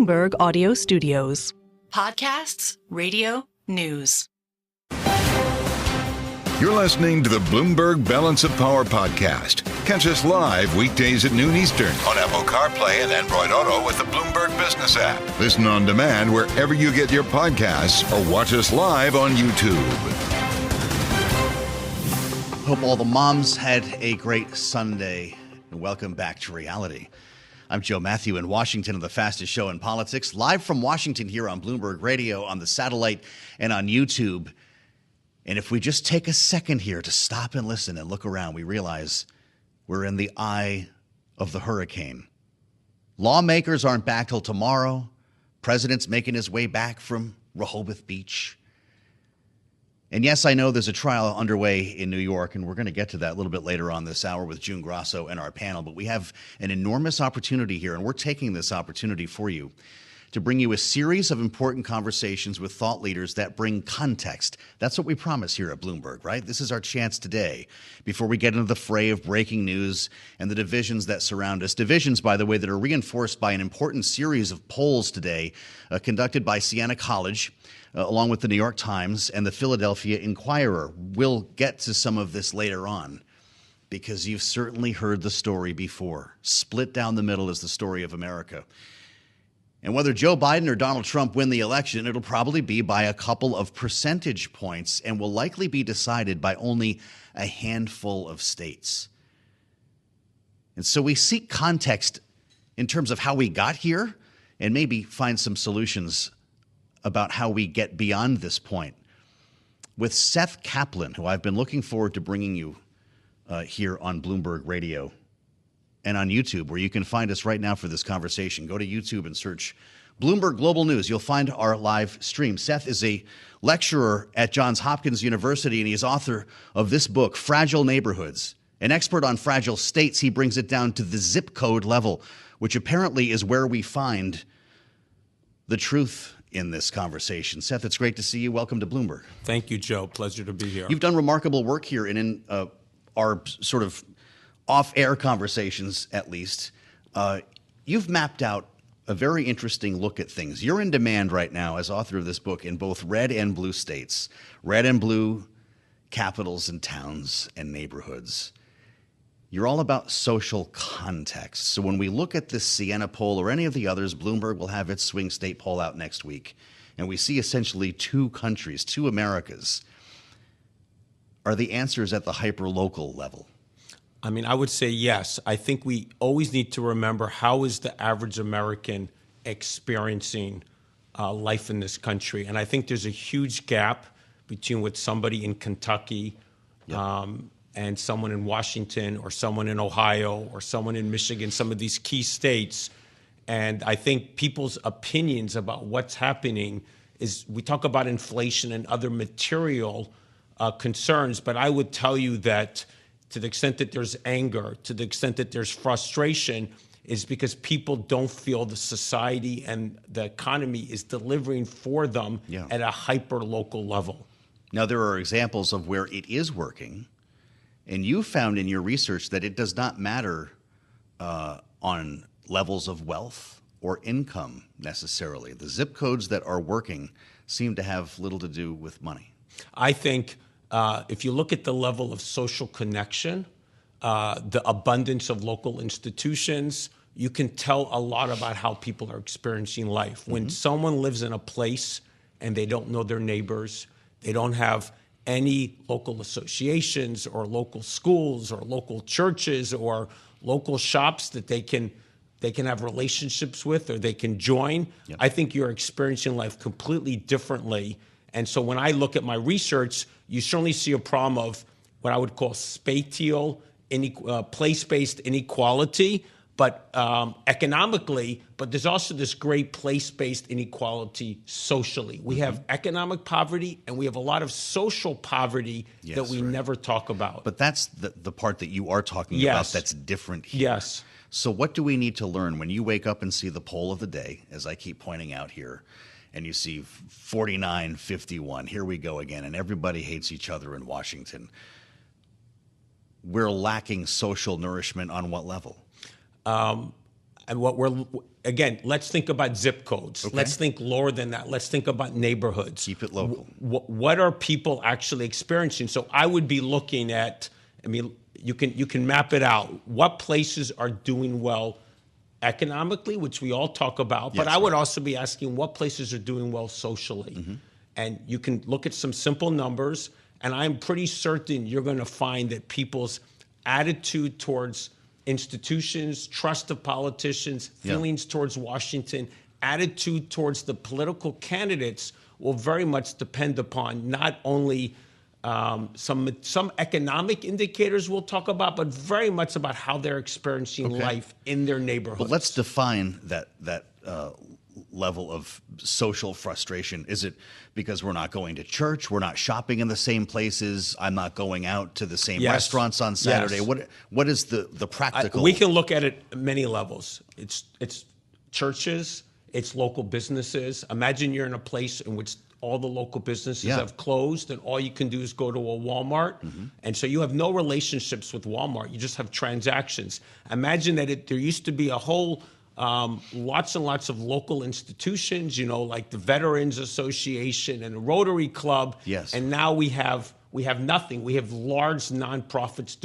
Bloomberg Audio Studios. Podcasts, radio, news. You're listening to the Bloomberg Balance of Power podcast. Catch us live weekdays at noon Eastern on Apple CarPlay and Android Auto with the Bloomberg Business app. Listen on demand wherever you get your podcasts or watch us live on YouTube. Hope all the moms had a great Sunday, and welcome back to reality. I'm Joe Mathieu in Washington, the fastest show in politics, live from Washington here on Bloomberg Radio, on the satellite, and on YouTube. And if we just take a second here to stop and listen and look around, we realize we're in the eye of the hurricane. Lawmakers aren't back till tomorrow. President's making his way back from Rehoboth Beach. And yes, I know there's a trial underway in New York, and we're going to get to that a little bit later on this hour with June Grasso and our panel. But we have an enormous opportunity here, and we're taking this opportunity for you to bring you a series of important conversations with thought leaders that bring context. That's what we promise here at Bloomberg, right? This is our chance today, before we get into the fray of breaking news and the divisions that surround us. Divisions, by the way, that are reinforced by an important series of polls today conducted by Siena College, along with the New York Times and the Philadelphia Inquirer. We'll get to some of this later on, because you've certainly heard the story before. Split down the middle is the story of America. And whether Joe Biden or Donald Trump win the election, it'll probably be by a couple of percentage points and will likely be decided by only a handful of states. And so we seek context in terms of how we got here and maybe find some solutions about how we get beyond this point with Seth Kaplan, who I've been looking forward to bringing you here on Bloomberg Radio and on YouTube, where you can find us right now for this conversation. Go to YouTube and search Bloomberg Global News. You'll find our live stream. Seth is a lecturer at Johns Hopkins University, and he is author of this book, Fragile Neighborhoods. An expert on fragile states, he brings it down to the zip code level, which apparently is where we find the truth in this conversation. Seth, it's great to see you. Welcome to Bloomberg. Thank you, Joe. Pleasure to be here. You've done remarkable work here, and in our sort of off-air conversations, at least, you've mapped out a very interesting look at things. You're in demand right now as author of this book in both red and blue states, red and blue capitals and towns and neighborhoods. You're all about social context. So when we look at this Siena poll or any of the others, Bloomberg will have its swing state poll out next week, and we see essentially two countries, two Americas. Are the answers at the hyper-local level? I mean, I would say yes. I think we always need to remember, how is the average American experiencing life in this country? And I think there's a huge gap between what somebody in Kentucky and someone in Washington or someone in Ohio or someone in Michigan, some of these key states. And I think people's opinions about what's happening is, we talk about inflation and other material concerns, but I would tell you that to the extent that there's anger, to the extent that there's frustration, is because people don't feel the society and the economy is delivering for them at a hyper-local level. Now, there are examples of where it is working, and you found in your research that it does not matter on levels of wealth or income necessarily. The zip codes that are working seem to have little to do with money. I think if you look at the level of social connection, the abundance of local institutions, you can tell a lot about how people are experiencing life. When someone lives in a place and they don't know their neighbors, they don't have any local associations or local schools or local churches or local shops that they can have relationships with or they can join, I think you're experiencing life completely differently. And so when I look at my research, you certainly see a problem of what I would call spatial, place-based inequality, but economically, but there's also this great place-based inequality socially. We have economic poverty and we have a lot of social poverty that we never talk about. But that's the part that you are talking about that's different here. Yes. So what do we need to learn when you wake up and see the poll of the day, as I keep pointing out here, and you see 49-51, here we go again, and everybody hates each other in Washington? We're lacking social nourishment on what level? And again, let's think about zip codes. Okay. Let's think lower than that. Let's think about neighborhoods. Keep it local. What are people actually experiencing? So I would be looking at, you can map it out. What places are doing well economically, which we all talk about, but Yes, I would also be asking what places are doing well socially. Mm-hmm. And you can look at some simple numbers, and I'm pretty certain you're going to find that people's attitude towards institutions, trust of politicians, feelings towards Washington, attitude towards the political candidates will very much depend upon not only some economic indicators we'll talk about, but very much about how they're experiencing life in their neighborhoods. But let's define that level of social frustration. Is it because we're not going to church, we're not shopping in the same places, I'm not going out to the same restaurants on Saturday? Yes. What is the practical? We can look at it at many levels. It's churches, it's local businesses. Imagine you're in a place in which all the local businesses have closed, and all you can do is go to a Walmart. Mm-hmm. And so you have no relationships with Walmart. You just have transactions. Imagine that there used to be a whole lots and lots of local institutions, like the Veterans Association and the Rotary Club. Yes. And now we have nothing. We have large nonprofits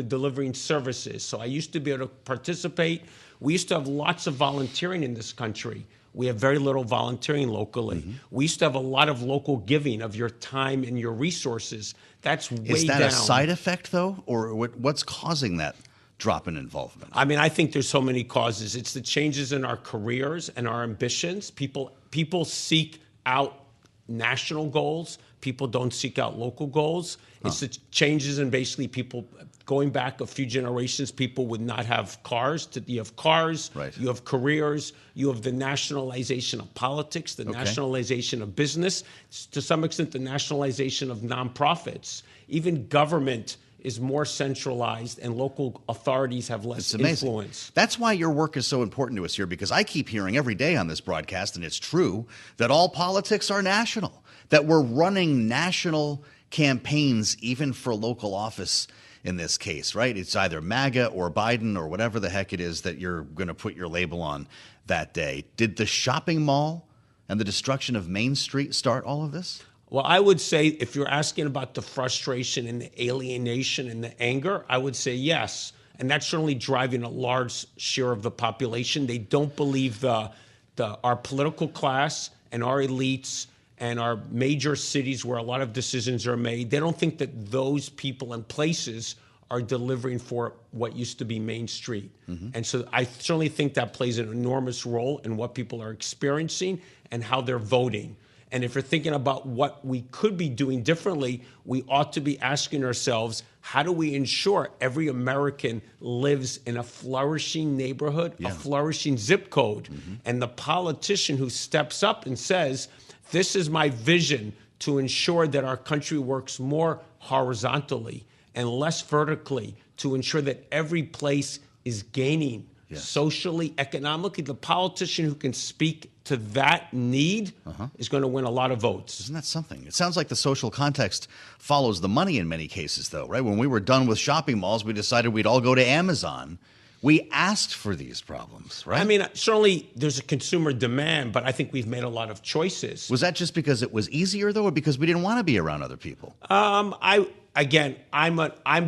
delivering services. So I used to be able to participate. We used to have lots of volunteering in this country. We have very little volunteering locally. Mm-hmm. We used to have a lot of local giving of your time and your resources. That's way down. Is that a side effect, though? Or what's causing that drop in involvement? I think there's so many causes. It's the changes in our careers and our ambitions. People seek out national goals. People don't seek out local goals. It's the changes in basically people going back a few generations. People would not have cars. You have cars. Right. You have careers. You have the nationalization of politics, the nationalization of business, to some extent the nationalization of nonprofits. Even government is more centralized, and local authorities have less influence. That's why your work is so important to us here, because I keep hearing every day on this broadcast, and it's true, that all politics are national, that we're running national campaigns even for local office in this case, right? It's either MAGA or Biden or whatever the heck it is that you're going to put your label on that day. Did the shopping mall and the destruction of Main Street start all of this? Well, I would say if you're asking about the frustration and the alienation and the anger, I would say yes. And that's certainly driving a large share of the population. They don't believe our political class and our elites and our major cities where a lot of decisions are made. They don't think that those people and places are delivering for what used to be Main Street. Mm-hmm. And so I certainly think that plays an enormous role in what people are experiencing and how they're voting. And if you're thinking about what we could be doing differently, we ought to be asking ourselves, how do we ensure every American lives in a flourishing neighborhood, a flourishing zip code? Mm-hmm. And the politician who steps up and says, this is my vision to ensure that our country works more horizontally and less vertically, to ensure that every place is gaining socially, economically. The politician who can speak to that need is going to win a lot of votes. Isn't that something? It sounds like the social context follows the money in many cases, though, right? When we were done with shopping malls, we decided we'd all go to Amazon. We asked for these problems, right? Certainly there's a consumer demand, but I think we've made a lot of choices. Was that just because it was easier, though, or because we didn't want to be around other people? I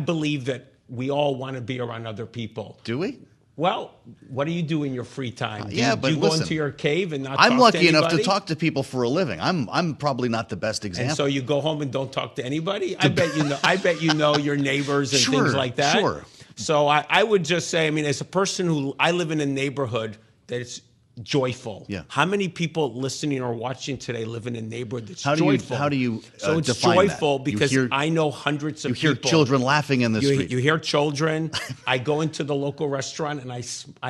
believe that we all want to be around other people. Do we? Well, what do you do in your free time? Do but you listen, go into your cave and not talk to I'm lucky anybody? enough to talk to people for a living. I'm probably not the best example. And so you go home and don't talk to anybody? I bet you know your neighbors and things like that. Sure. So I would just say, as a person I live in a neighborhood that's joyful. Yeah. How many people listening or watching today live in a neighborhood that's joyful? How do you So it's define joyful that? because I know hundreds of people. You hear children laughing in the street. You hear children. I go into the local restaurant and I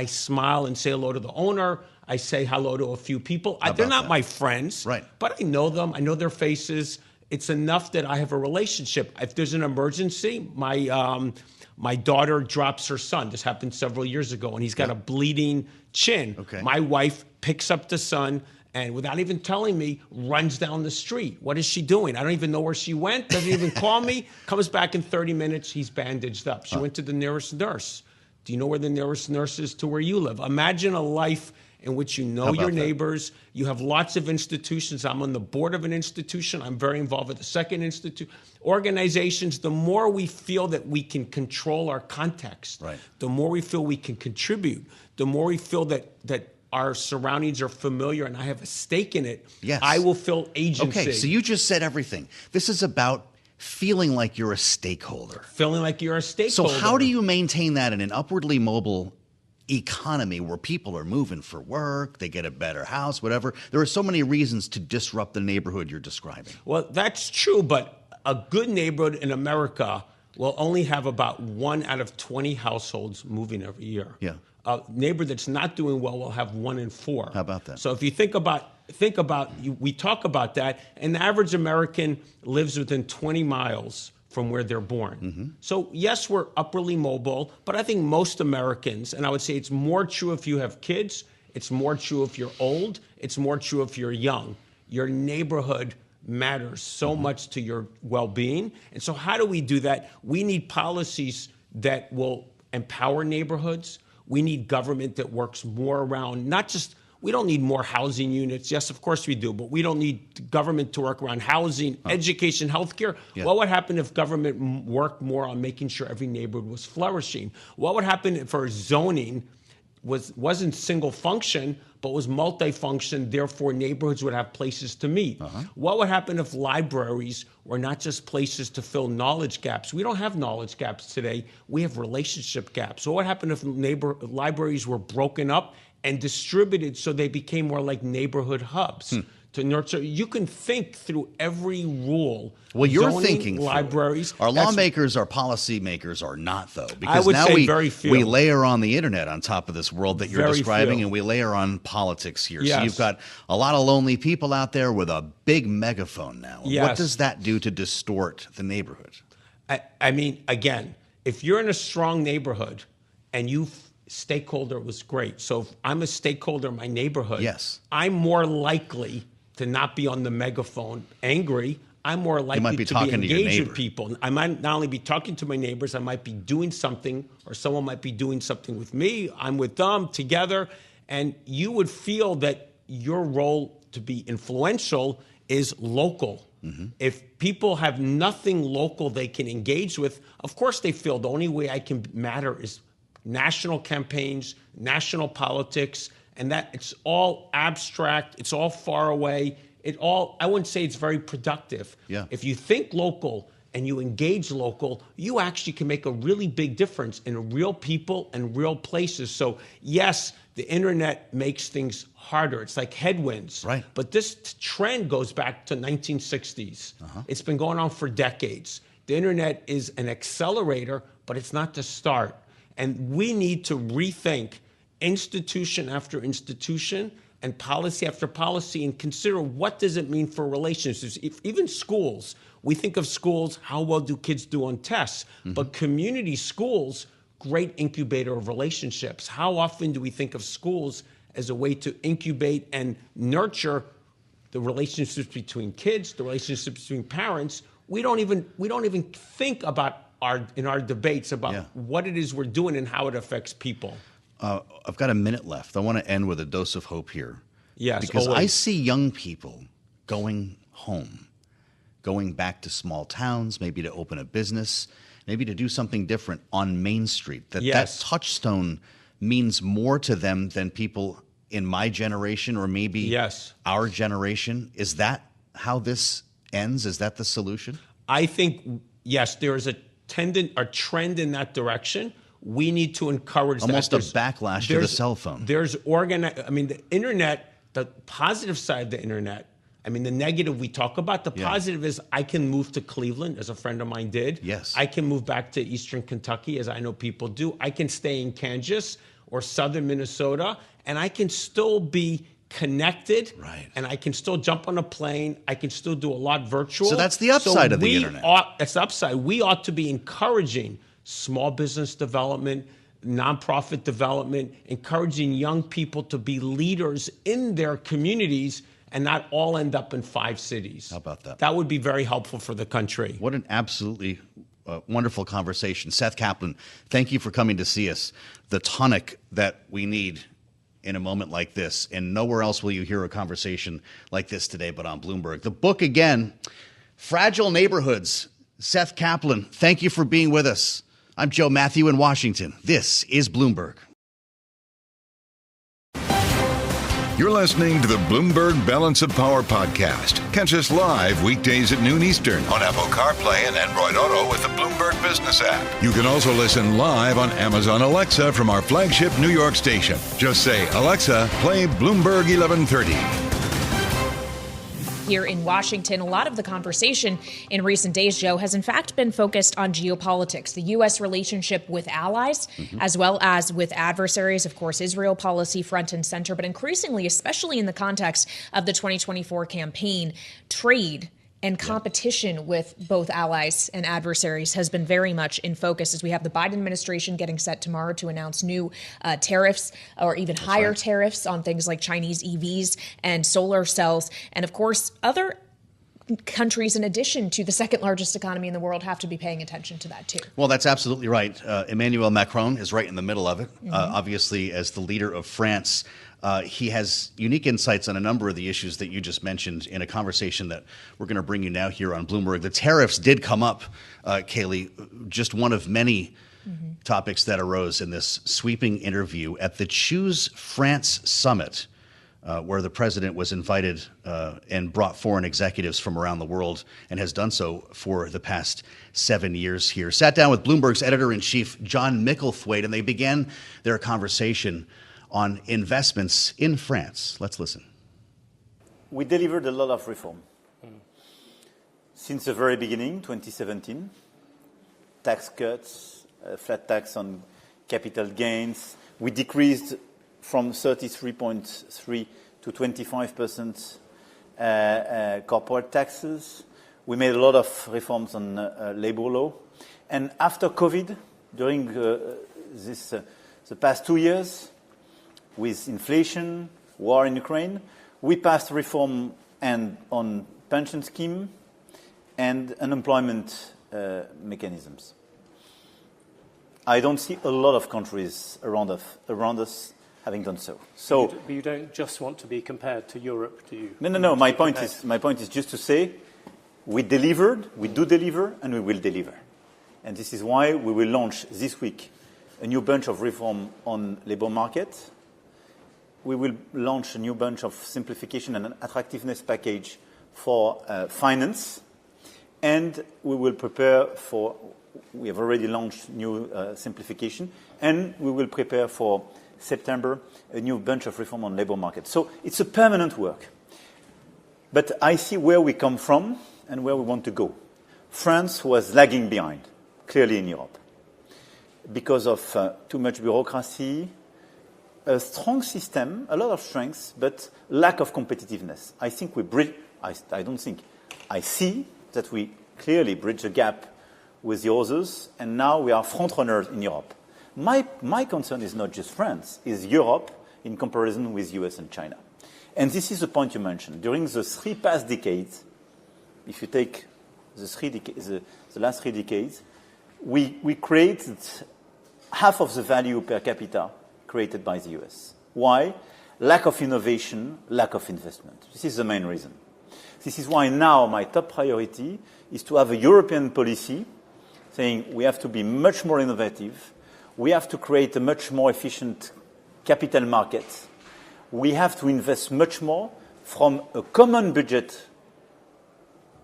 smile and say hello to the owner. I say hello to a few people. They're not my friends, right? But I know them. I know their faces. It's enough that I have a relationship. If there's an emergency, my daughter drops her son. This happened several years ago, and he's got a bleeding chin. Okay. My wife picks up the son and, without even telling me, runs down the street. What is she doing? I don't even know where she went. Doesn't even call me. Comes back in 30 minutes. He's bandaged up. She went to the nearest nurse. Do you know where the nearest nurse is to where you live? Imagine a life in which you know your neighbors. You have lots of institutions. I'm on the board of an institution. I'm very involved with the second institute. Organizations, the more we feel that we can control our context, the more we feel we can contribute, the more we feel that our surroundings are familiar and I have a stake in it, I will feel agency. Okay, so you just said everything. This is about feeling like you're a stakeholder. Feeling like you're a stakeholder. So how do you maintain that in an upwardly mobile economy where people are moving for work, they get a better house, whatever? There are so many reasons to disrupt the neighborhood you're describing. Well, that's true, but a good neighborhood in America will only have about 1 out of 20 households moving every year. Yeah. A neighborhood that's not doing well will have 1 in 4. How about that? So if you think about we talk about that, an average American lives within 20 miles from where they're born. So yes, we're upwardly mobile, but I think most Americans, and I would say it's more true if you have kids, it's more true if you're old, it's more true if you're young. Your neighborhood matters so much to your well-being. And so how do we do that? We need policies that will empower neighborhoods. We need government that works more around we don't need more housing units. Yes, of course we do, but we don't need government to work around housing, education, healthcare. Yeah. What would happen if government worked more on making sure every neighborhood was flourishing? What would happen if our zoning wasn't single function, but was multifunction, therefore neighborhoods would have places to meet? What would happen if libraries were not just places to fill knowledge gaps? We don't have knowledge gaps today. We have relationship gaps. What would happen if libraries were broken up and distributed so they became more like neighborhood hubs to nurture? You can think through every rule. Well, you're zoning, thinking libraries. Our lawmakers, our policymakers are not, though. Because I would now say very few. we layer on the internet on top of this world that you're Very describing, few. and we layer on politics here. Yes. So you've got a lot of lonely people out there with a big megaphone now. Yes. What does that do to distort the neighborhood? I mean, again, if you're in a strong neighborhood and stakeholder was great. So if I'm a stakeholder in my neighborhood, I'm more likely to not be on the megaphone angry. I'm more likely to be engaged with people. I might not only be talking to my neighbors, I might be doing something, or someone might be doing something with me. I'm with them together. And you would feel that your role to be influential is local. If people have nothing local they can engage with, of course they feel the only way I can matter is national campaigns, national politics, and that it's all abstract, it's all far away. I wouldn't say it's very productive. Yeah. If you think local and you engage local, you actually can make a really big difference in real people and real places. So yes, the internet makes things harder. It's like headwinds. Right. But this trend goes back to 1960s. It's been going on for decades. The internet is an accelerator, but it's not the start. And we need to rethink institution after institution and policy after policy and consider what does it mean for relationships. Even schools, we think of schools, how well do kids do on tests? But community schools, great incubator of relationships. How often do we think of schools as a way to incubate and nurture the relationships between kids, the relationships between parents? We don't even think about in our debates about what it is we're doing and how it affects people. I've got a minute left. I want to end with a dose of hope here. Yes, because always. I see young people going home, going back to small towns, maybe to open a business, maybe to do something different on Main Street. That touchstone means more to them than people in my generation or maybe our generation. Is that how this ends? Is that the solution? I think, yes, there is a trend in that direction. We need to encourage almost that. Almost a backlash to the cell phone. The internet, the positive side of the internet, the negative we talk about. The positive is I can move to Cleveland, as a friend of mine did. Yes. I can move back to Eastern Kentucky, as I know people do. I can stay in Kansas or Southern Minnesota, and I can still be connected. Right. And I can still jump on a plane. I can still do a lot virtual. So that's the upside of the internet. That's the upside. We ought to be encouraging small business development, nonprofit development, encouraging young people to be leaders in their communities and not all end up in 5 cities. How about that? That would be very helpful for the country. What an absolutely wonderful conversation. Seth Kaplan, thank you for coming to see us. The tonic that we need in a moment like this, and nowhere else will you hear a conversation like this today but on Bloomberg. The book again, Fragile Neighborhoods. Seth Kaplan, thank you for being with us. I'm Joe Mathieu in Washington. This is Bloomberg. You're listening to the Bloomberg Balance of Power podcast. Catch us live weekdays at noon Eastern on Apple CarPlay and Android Auto with the Bloomberg Business app. You can also listen live on Amazon Alexa from our flagship New York station. Just say, Alexa, play Bloomberg 1130. Here in Washington, a lot of the conversation in recent days, Joe, has in fact been focused on geopolitics, the U.S. relationship with allies, as well as with adversaries. Of course, Israel policy front and center, but increasingly, especially in the context of the 2024 campaign, trade and competition with both allies and adversaries has been very much in focus as we have the Biden administration getting set tomorrow to announce new tariffs or even higher tariffs on things like Chinese EVs and solar cells. And of course, other countries, in addition to the second largest economy in the world, have to be paying attention to that too. Well, that's absolutely right. Emmanuel Macron is right in the middle of it. Obviously, as the leader of France, he has unique insights on a number of the issues that you just mentioned in a conversation that we're going to bring you now here on Bloomberg. The tariffs did come up, Kailey, just one of many topics that arose in this sweeping interview at the Choose France Summit, where the president was invited and brought foreign executives from around the world and has done so for the past 7 years here. Sat down with Bloomberg's editor-in-chief, Jeanne Micklethwait, and they began their conversation on investments in France. Let's listen. We delivered a lot of reform. Since the very beginning, 2017, tax cuts, flat tax on capital gains. We decreased from 33.3 to 25% corporate taxes. We made a lot of reforms on labor law. And after COVID, during the past 2 years, with inflation, war in Ukraine, we passed reform on pension scheme and unemployment mechanisms. I don't see a lot of countries around us having done so. But you don't just want to be compared to Europe, do you? No. My point is just to say we delivered, we do deliver, and we will deliver. And this is why we will launch this week a new bunch of reform on labor market. We will launch a new bunch of simplification and an attractiveness package for finance. And we will prepare for, we have already launched new simplification, and we will prepare for September a new bunch of reform on labor market. So it's a permanent work. But I see where we come from and where we want to go. France was lagging behind, clearly in Europe, because of too much bureaucracy, a strong system, a lot of strengths, but lack of competitiveness. I think we bridge. I see that we clearly bridge the gap with the others, and now we are front runners in Europe. My concern is not just France, is Europe in comparison with US and China. And this is the point you mentioned. During the three past decades, if you take the last 3 decades, we created half of the value per capita created by the US. Why? Lack of innovation, lack of investment. This is the main reason. This is why now my top priority is to have a European policy saying we have to be much more innovative. We have to create a much more efficient capital market. We have to invest much more from a common budget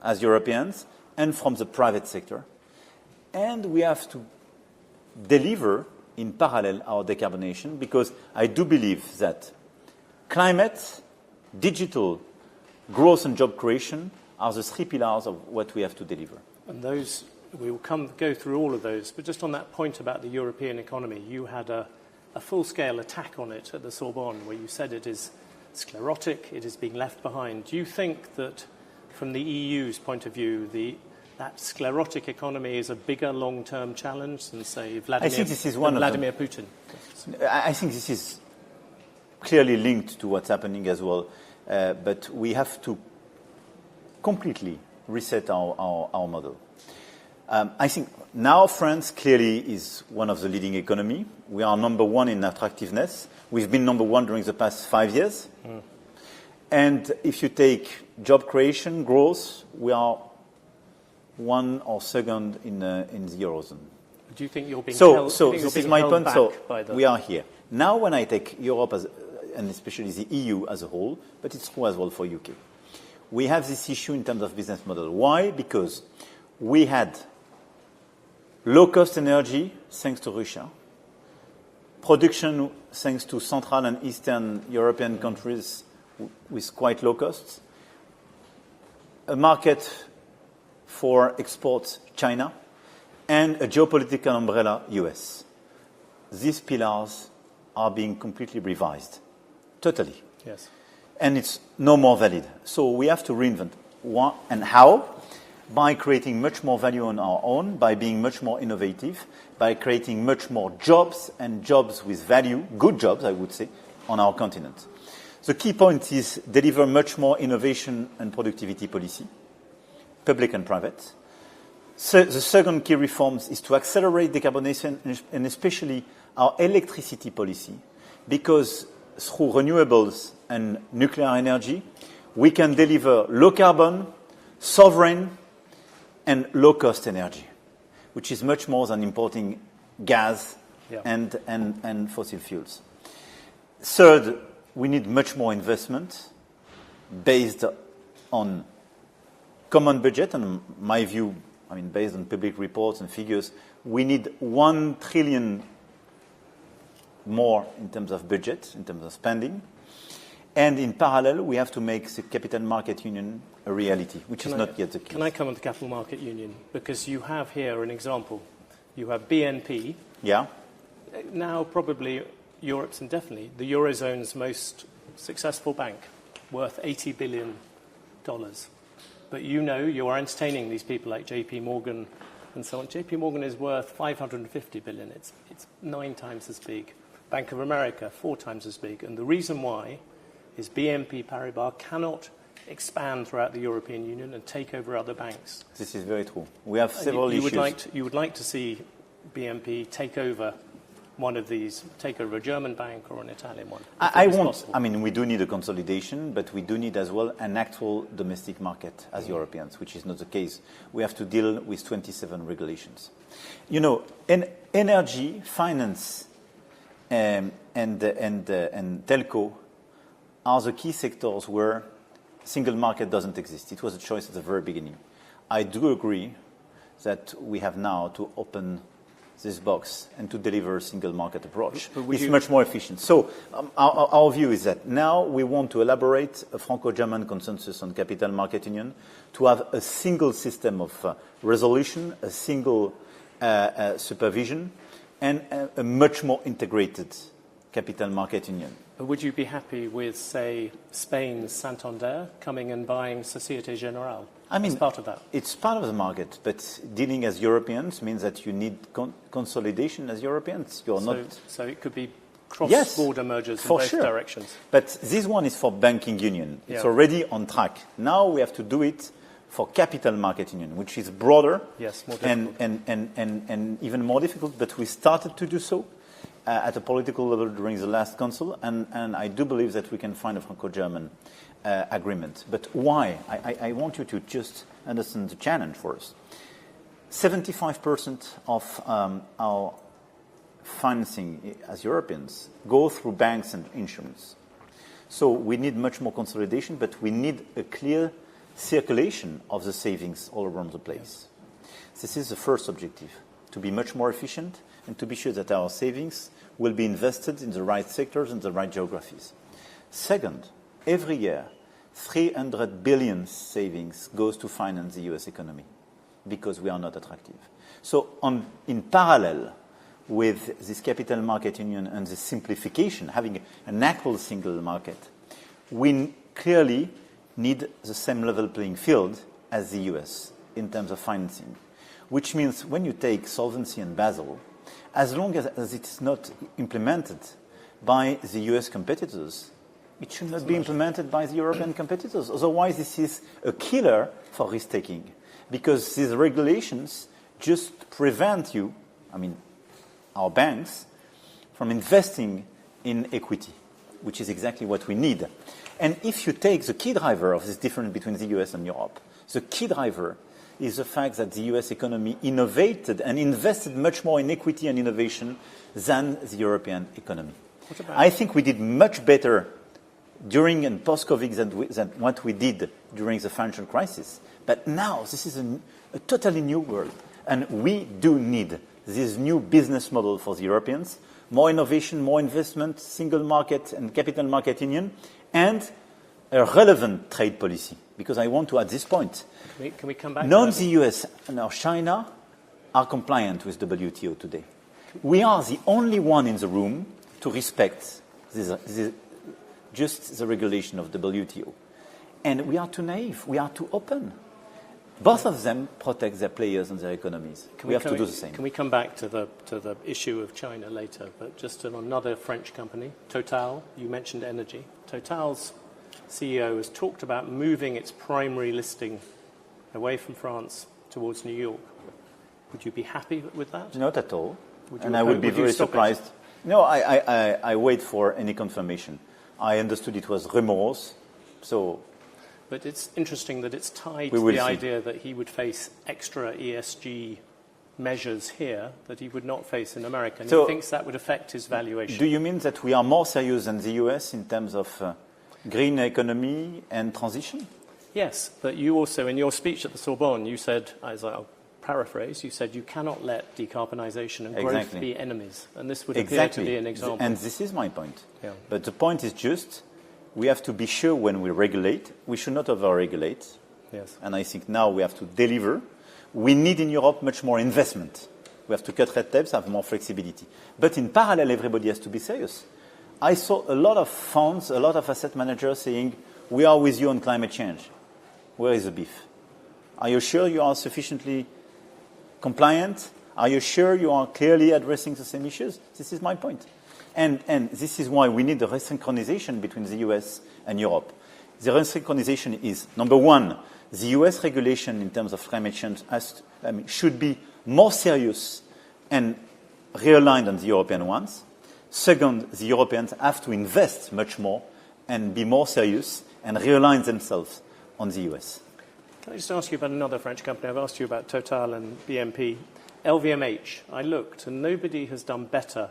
as Europeans and from the private sector. And we have to deliver in parallel our decarbonation, because I do believe that climate, digital, growth and job creation are the 3 pillars of what we have to deliver. And those, we will go through all of those, but just on that point about the European economy, you had a full-scale attack on it at the Sorbonne, where you said it is sclerotic, it is being left behind. Do you think that, from the EU's point of view, that sclerotic economy is a bigger long-term challenge than, say, Vladimir Putin? I think this is clearly linked to what's happening as well. But we have to completely reset our model. I think now France clearly is one of the leading economy. We are number one in attractiveness. We've been number one during the past 5 years. And if you take job creation, growth, we are one or second in the Eurozone. Do you think you're being So held, this is my point. So by the... we are here. Now when I take Europe, and especially the EU as a whole, but it's true as well for UK, we have this issue in terms of business model. Why? Because we had low-cost energy thanks to Russia, production thanks to Central and Eastern European countries with quite low costs, a market for exports, China, and a geopolitical umbrella, US. These pillars are being completely revised, totally. Yes. And it's no more valid. So we have to reinvent. What and how? By creating much more value on our own, by being much more innovative, by creating much more jobs and jobs with value, good jobs, I would say, on our continent. The key point is deliver much more innovation and productivity policy, public and private. So the second key reforms is to accelerate decarbonization and especially our electricity policy, because through renewables and nuclear energy, we can deliver low carbon, sovereign, and low-cost energy, which is much more than importing gas and fossil fuels. Third, we need much more investment based on common budget, and my view, I mean, based on public reports and figures, we need 1 trillion more in terms of budget, in terms of spending. And in parallel, we have to make the capital market union a reality, which is not yet the case. Can I come on the capital market union? Because you have here an example. You have BNP. Yeah. Now probably Europe's and definitely the Eurozone's most successful bank, worth $80 billion. But you know you are entertaining these people like JP Morgan and so on. JP Morgan is worth $550 billion. It's 9 times as big. Bank of America, 4 times as big. And the reason why is BNP Paribas cannot expand throughout the European Union and take over other banks. This is very true. We have several issues. You would like to see BNP take over one of these, take over a German bank or an Italian one? I mean, we do need a consolidation, but we do need as well an actual domestic market as Europeans, which is not the case. We have to deal with 27 regulations. You know, energy, finance, and telco are the key sectors where single market doesn't exist. It was a choice at the very beginning. I do agree that we have now to open this box and to deliver a single market approach. It's much more efficient. So our view is that now we want to elaborate a Franco-German consensus on capital market union to have a single system of resolution, a single supervision, and a much more integrated capital market union. Would you be happy with, say, Spain's Santander coming and buying Societe Generale? I mean, as part of that? It's part of the market, but dealing as Europeans means that you need consolidation as Europeans. So it could be cross-border mergers in both directions. But this one is for banking union. It's already on track. Now we have to do it for capital market union, which is broader more difficult. and even more difficult. But we started to do so at a political level during the last council, and I do believe that we can find a Franco-German agreement. But why? I want you to just understand the challenge for us. 75% of our financing as Europeans go through banks and insurance. So we need much more consolidation, but we need a clear circulation of the savings all around the place. This is the first objective, to be much more efficient and to be sure that our savings will be invested in the right sectors and the right geographies. Second, every year, 300 billion savings goes to finance the US economy because we are not attractive. So in parallel with this capital market union and the simplification, having an actual single market, we clearly need the same level playing field as the US in terms of financing, which means when you take solvency and Basel, as long as it's not implemented by the US competitors, it should not be implemented by the European competitors. Otherwise, this is a killer for risk-taking, because these regulations just prevent you, our banks, from investing in equity, which is exactly what we need. And if you take the key driver of this difference between the US and Europe, the key driver is the fact that the US economy innovated and invested much more in equity and innovation than the European economy. I think we did much better during and post-COVID than what we did during the financial crisis. But now this is a totally new world. And we do need this new business model for the Europeans, more innovation, more investment, single market and capital market union, and a relevant trade policy. Because I want to, at this point, can we come back none the US nor China are compliant with WTO today. We are the only one in the room to respect just the regulation of WTO. And we are too naive. We are too open. Both of them protect their players and their economies. We have to do the same. Can we come back to the issue of China later? But just on another French company, Total, you mentioned energy. Total's CEO has talked about moving its primary listing away from France towards New York. Would you be happy with that? Not at all. And I would be very surprised. No, I wait for any confirmation. I understood it was rumors, so... But it's interesting that it's tied to the idea that he would face extra ESG measures here that he would not face in America. And he thinks that would affect his valuation. Do you mean that we are more serious than the US in terms of green economy and transition? Yes, but you also, in your speech at the Sorbonne, you said, as I'll paraphrase, you said you cannot let decarbonisation and growth be enemies. And this would appear to be an example. And this is my point. Yeah. But the point is just... we have to be sure when we regulate. We should not over-regulate. Yes. And I think now we have to deliver. We need in Europe much more investment. We have to cut red tapes, have more flexibility. But in parallel, everybody has to be serious. I saw a lot of funds, a lot of asset managers saying, we are with you on climate change. Where is the beef? Are you sure you are sufficiently compliant? Are you sure you are clearly addressing the same issues? This is my point. And this is why we need a resynchronization between the US and Europe. The resynchronization is, number one, the US regulation in terms of climate change should be more serious and realigned than the European ones. Second, the Europeans have to invest much more and be more serious and realign themselves on the US. Can I just ask you about another French company? I've asked you about Total and BNP. LVMH, I looked, and nobody has done better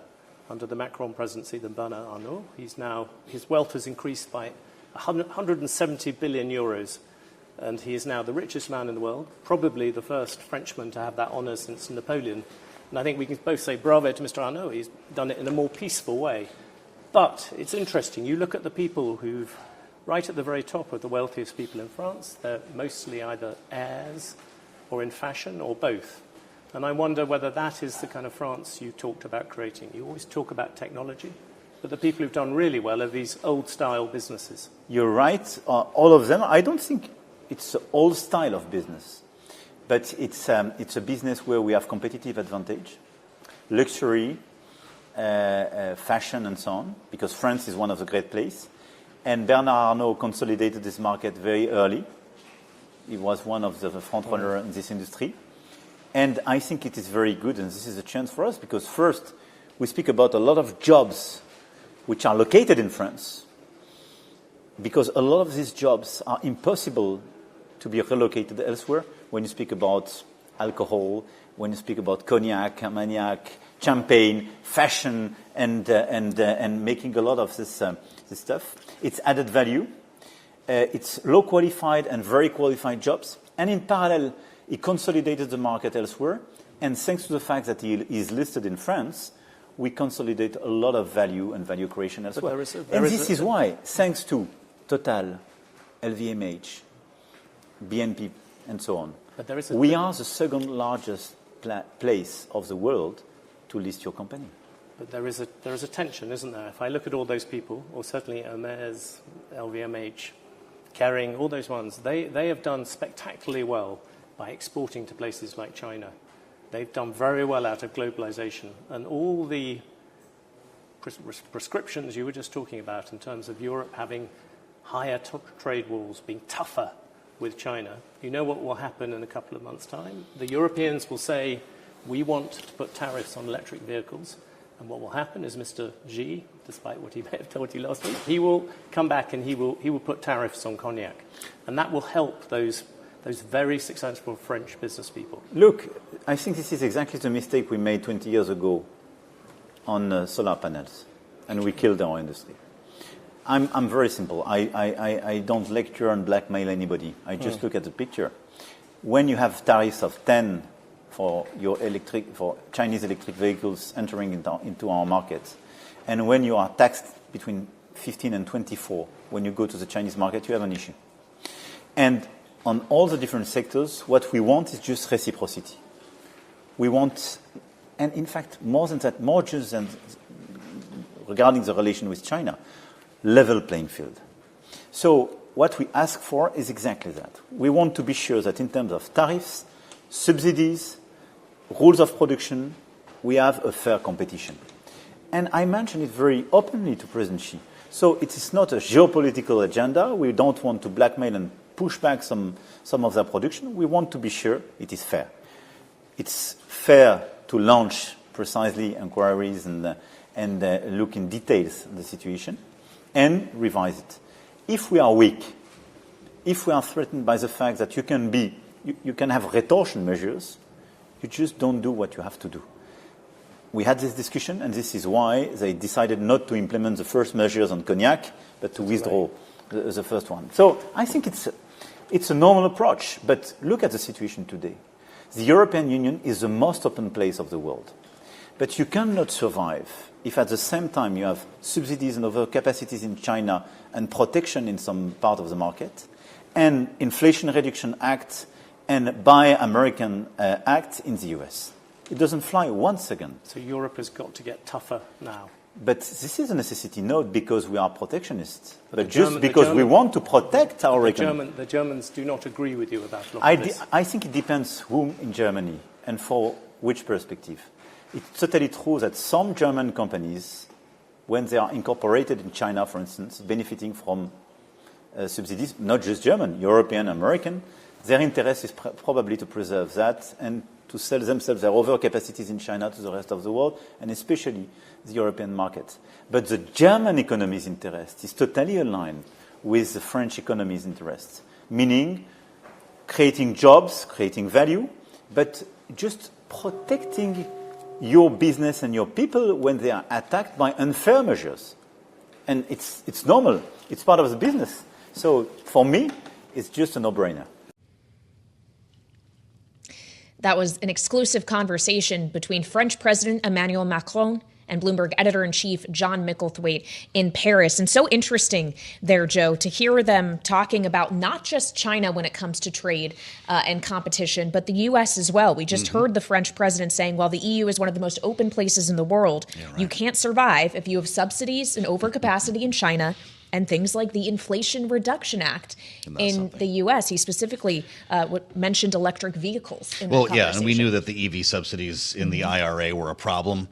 under the Macron presidency than Bernard Arnault. His wealth has increased by 170 billion euros, and he is now the richest man in the world, probably the first Frenchman to have that honour since Napoleon. And I think we can both say bravo to Mr. Arnault. He's done it in a more peaceful way. But it's interesting. You look at the people who've, right at the very top of the wealthiest people in France, they're mostly either heirs or in fashion or both. And I wonder whether that is the kind of France you talked about creating. You always talk about technology, but the people who've done really well are these old-style businesses. You're right, all of them. I don't think it's an old style of business, but it's a business where we have competitive advantage, luxury, fashion, and so on, because France is one of the great places. And Bernard Arnault consolidated this market very early. He was one of the front runners in this industry. And I think it is very good, and this is a chance for us, because first, we speak about a lot of jobs which are located in France, because a lot of these jobs are impossible to be relocated elsewhere. When you speak about alcohol, when you speak about cognac, armagnac, champagne, fashion, and making a lot of this stuff, it's added value. It's low qualified and very qualified jobs, and in parallel, he consolidated the market elsewhere, and thanks to the fact that he is listed in France, we consolidate a lot of value and value creation elsewhere. This is why, thanks to Total, LVMH, BNP, and so on, we are the second largest place of the world to list your company. But there is a tension, isn't there? If I look at all those people, or certainly Hermès, LVMH, Kering, all those ones, they have done spectacularly well by exporting to places like China. They've done very well out of globalization. And all the prescriptions you were just talking about in terms of Europe having higher trade walls, being tougher with China, you know what will happen in a couple of months' time? The Europeans will say, we want to put tariffs on electric vehicles. And what will happen is Mr. Xi, despite what he may have told you last week, he will come back and he will put tariffs on cognac. And that will help those very successful French business people. Look, I think this is exactly the mistake we made 20 years ago on solar panels, and we killed our industry. I'm very simple. I don't lecture and blackmail anybody. I just look at the picture. When you have tariffs of 10 for Chinese electric vehicles entering into our market, and when you are taxed between 15 and 24 when you go to the Chinese market, you have an issue. And on all the different sectors, what we want is just reciprocity. We want, and in fact, more than that, more just than regarding the relation with China, level playing field. So what we ask for is exactly that. We want to be sure that in terms of tariffs, subsidies, rules of production, we have a fair competition. And I mentioned it very openly to President Xi. So it is not a geopolitical agenda. We don't want to blackmail and push back some of their production. We want to be sure it is fair. It's fair to launch precisely inquiries and look in details at the situation and revise it. If we are weak, if we are threatened by the fact that you can have retortion measures, you just don't do what you have to do. We had this discussion, and this is why they decided not to implement the first measures on cognac, but to withdraw the first one. So I think it's a normal approach, but look at the situation today. The European Union is the most open place of the world. But you cannot survive if at the same time you have subsidies and overcapacities in China and protection in some part of the market, and Inflation Reduction Act and Buy American Act in the US. It doesn't fly 1 second. So Europe has got to get tougher now. But this is a necessity, not because we are protectionists, but just because we want to protect our economy. The Germans do not agree with you about a lot of this. I think it depends whom in Germany and for which perspective. It's totally true that some German companies, when they are incorporated in China, for instance, benefiting from subsidies, not just German, European, American, their interest is probably to preserve that and to sell themselves their overcapacities in China to the rest of the world, and especially the European market. But the German economy's interest is totally aligned with the French economy's interest, meaning creating jobs, creating value, but just protecting your business and your people when they are attacked by unfair measures. And it's normal. It's part of the business. So for me, it's just a no-brainer. That was an exclusive conversation between French President Emmanuel Macron and Bloomberg editor-in-chief Jeanne Micklethwait in Paris. And so interesting there, Joe, to hear them talking about not just China when it comes to trade and competition, but the U.S. as well. We just heard the French president saying, while the EU is one of the most open places in the world, you can't survive if you have subsidies and overcapacity in China and things like the Inflation Reduction Act in the U.S. He specifically mentioned electric vehicles in that conversation. And we knew that the EV subsidies in the IRA were a problem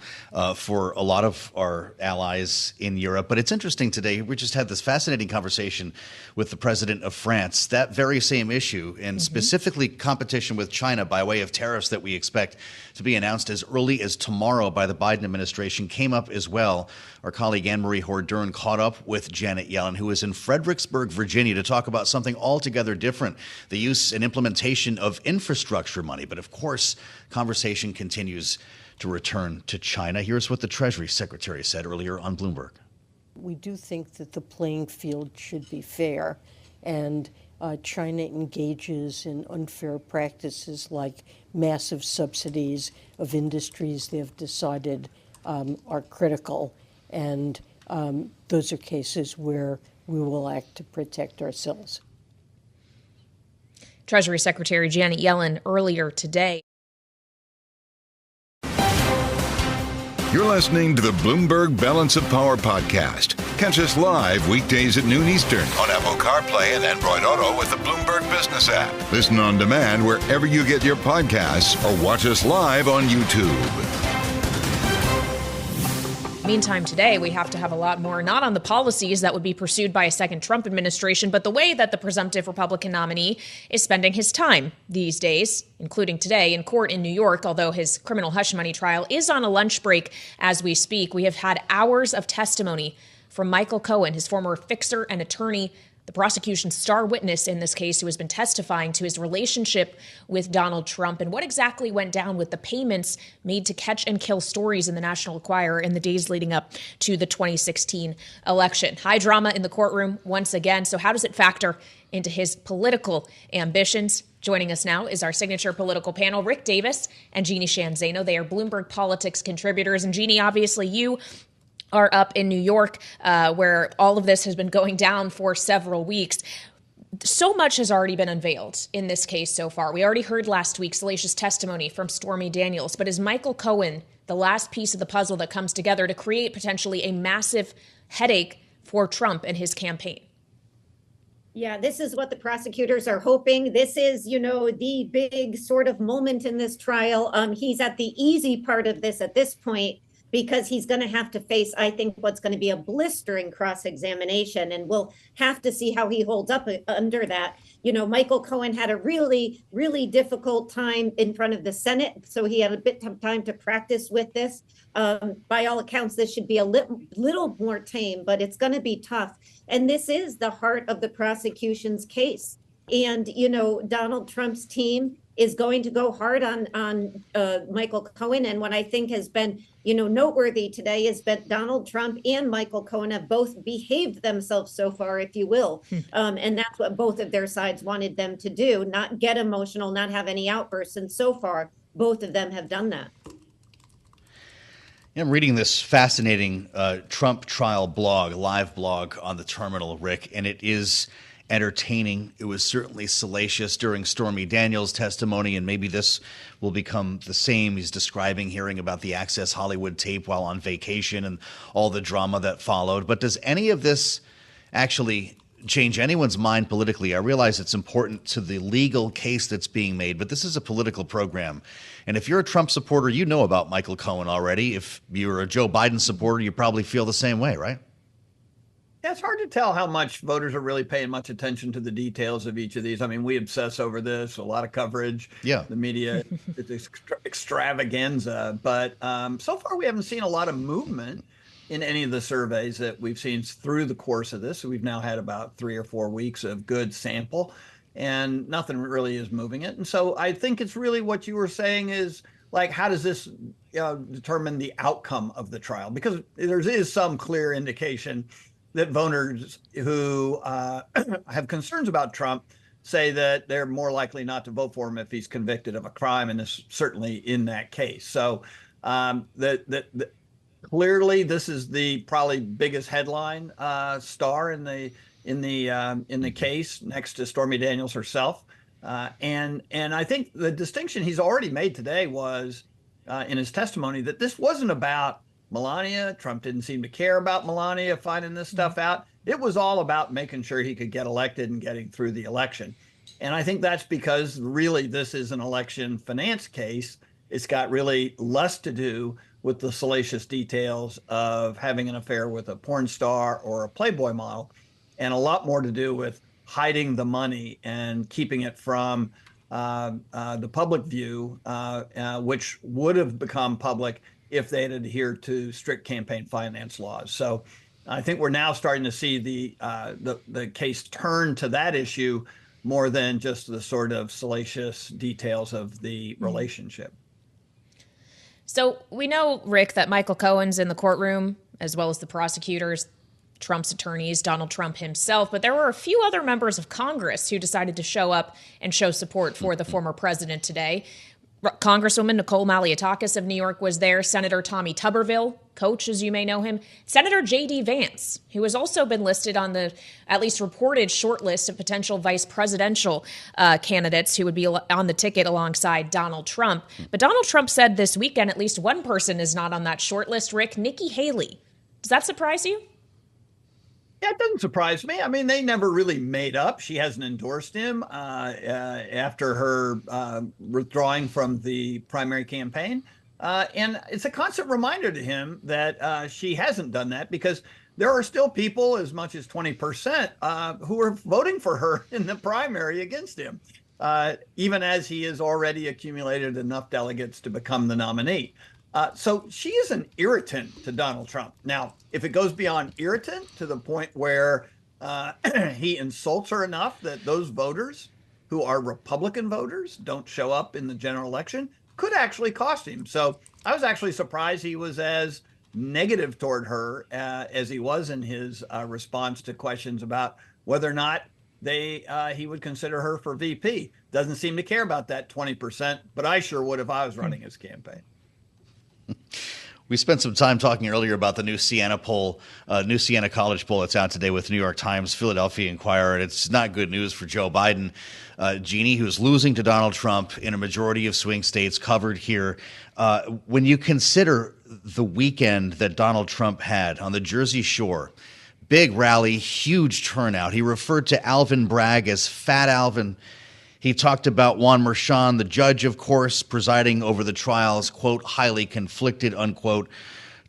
for a lot of our allies in Europe. But it's interesting today, we just had this fascinating conversation with the president of France, that very same issue, and specifically competition with China by way of tariffs that we expect to be announced as early as tomorrow by the Biden administration came up as well. Our colleague Anne-Marie Hordern caught up with Janet Yellen, who is in Fredericksburg, Virginia, to talk about something altogether different, the use and implementation of infrastructure money. But of course, conversation continues to return to China. Here's what the Treasury Secretary said earlier on Bloomberg. We do think that the playing field should be fair, and China engages in unfair practices like massive subsidies of industries they have decided are critical. And those are cases where we will act to protect ourselves. Treasury Secretary Janet Yellen earlier today. You're listening to the Bloomberg Balance of Power podcast. Catch us live weekdays at noon Eastern on Apple CarPlay and Android Auto with the Bloomberg Business app. Listen on demand wherever you get your podcasts or watch us live on YouTube. Meantime, today, we have to have a lot more, not on the policies that would be pursued by a second Trump administration, but the way that the presumptive Republican nominee is spending his time these days, including today in court in New York, although his criminal hush money trial is on a lunch break as we speak. We have had hours of testimony from Michael Cohen, his former fixer and attorney, the prosecution's star witness in this case, who has been testifying to his relationship with Donald Trump and what exactly went down with the payments made to catch and kill stories in the National Enquirer in the days leading up to the 2016 election. High drama in the courtroom once again. So how does it factor into his political ambitions? Joining us now is our signature political panel, Rick Davis and Jeanne Zaino. They are Bloomberg Politics contributors. And Jeanne, obviously you are up in New York, where all of this has been going down for several weeks. So much has already been unveiled in this case so far. We already heard last week salacious testimony from Stormy Daniels, but is Michael Cohen the last piece of the puzzle that comes together to create potentially a massive headache for Trump and his campaign? Yeah, this is what the prosecutors are hoping. This is, the big sort of moment in this trial. He's at the easy part of this at this point, because he's going to have to face, I think, what's going to be a blistering cross-examination, and we'll have to see how he holds up under that. Michael Cohen had a really, really difficult time in front of the Senate, so he had a bit of time to practice with this. By all accounts, this should be a little more tame, but it's going to be tough. And this is the heart of the prosecution's case. And, Donald Trump's team is going to go hard on Michael Cohen. And what I think has been, noteworthy today is that Donald Trump and Michael Cohen have both behaved themselves so far, if you will. And that's what both of their sides wanted them to do, not get emotional, not have any outbursts. And so far, both of them have done that. I'm reading this fascinating Trump trial blog, live blog on the terminal, Rick, and it is entertaining. It was certainly salacious during Stormy Daniels' testimony, and maybe this will become the same. He's describing hearing about the Access Hollywood tape while on vacation and all the drama that followed. But does any of this actually change anyone's mind politically? I realize it's important to the legal case that's being made, but this is a political program. And if you're a Trump supporter, you know about Michael Cohen already. If you're a Joe Biden supporter, you probably feel the same way, right? Yeah, it's hard to tell how much voters are really paying much attention to the details of each of these. I mean, we obsess over this, a lot of coverage. Yeah. The media, it's extravaganza. But so far, we haven't seen a lot of movement in any of the surveys that we've seen through the course of this. So we've now had about 3 or 4 weeks of good sample, and nothing really is moving it. And so I think it's really what you were saying is, like, how does this determine the outcome of the trial? Because there is some clear indication that voters who have concerns about Trump say that they're more likely not to vote for him if he's convicted of a crime, and is certainly in that case. So clearly, this is the probably biggest headline star in the case, next to Stormy Daniels herself. And I think the distinction he's already made today was in his testimony that this wasn't about Melania. Trump didn't seem to care about Melania finding this stuff out. It was all about making sure he could get elected and getting through the election. And I think that's because really this is an election finance case. It's got really less to do with the salacious details of having an affair with a porn star or a Playboy model, and a lot more to do with hiding the money and keeping it from the public view, which would have become public if they had adhered to strict campaign finance laws. So I think we're now starting to see the case turn to that issue more than just the sort of salacious details of the relationship. So we know, Rick, that Michael Cohen's in the courtroom, as well as the prosecutors, Trump's attorneys, Donald Trump himself. But there were a few other members of Congress who decided to show up and show support for the former president today. Congresswoman Nicole Malliotakis of New York was there. Senator Tommy Tuberville, coach, as you may know him. Senator J.D. Vance, who has also been listed on the at least reported short list of potential vice presidential candidates who would be on the ticket alongside Donald Trump. But Donald Trump said this weekend at least one person is not on that short list, Rick, Nikki Haley. Does that surprise you? Yeah, it doesn't surprise me. I mean, they never really made up. She hasn't endorsed him after her withdrawing from the primary campaign. And it's a constant reminder to him that she hasn't done that, because there are still people, as much as 20%, who are voting for her in the primary against him, even as he has already accumulated enough delegates to become the nominee. So she is an irritant to Donald Trump. Now, if it goes beyond irritant to the point where he insults her enough that those voters who are Republican voters don't show up in the general election, could actually cost him. So I was actually surprised he was as negative toward her as he was in his response to questions about whether or not he would consider her for VP. Doesn't seem to care about that 20%, but I sure would if I was running his campaign. We spent some time talking earlier about the new Siena poll, new Siena College poll that's out today with New York Times, Philadelphia Inquirer, and it's not good news for Joe Biden. Jeanne, who's losing to Donald Trump in a majority of swing states, covered here. When you consider the weekend that Donald Trump had on the Jersey Shore, big rally, huge turnout. He referred to Alvin Bragg as Fat Alvin. He talked about Juan Merchan, the judge, of course, presiding over the trials, quote, highly conflicted, unquote.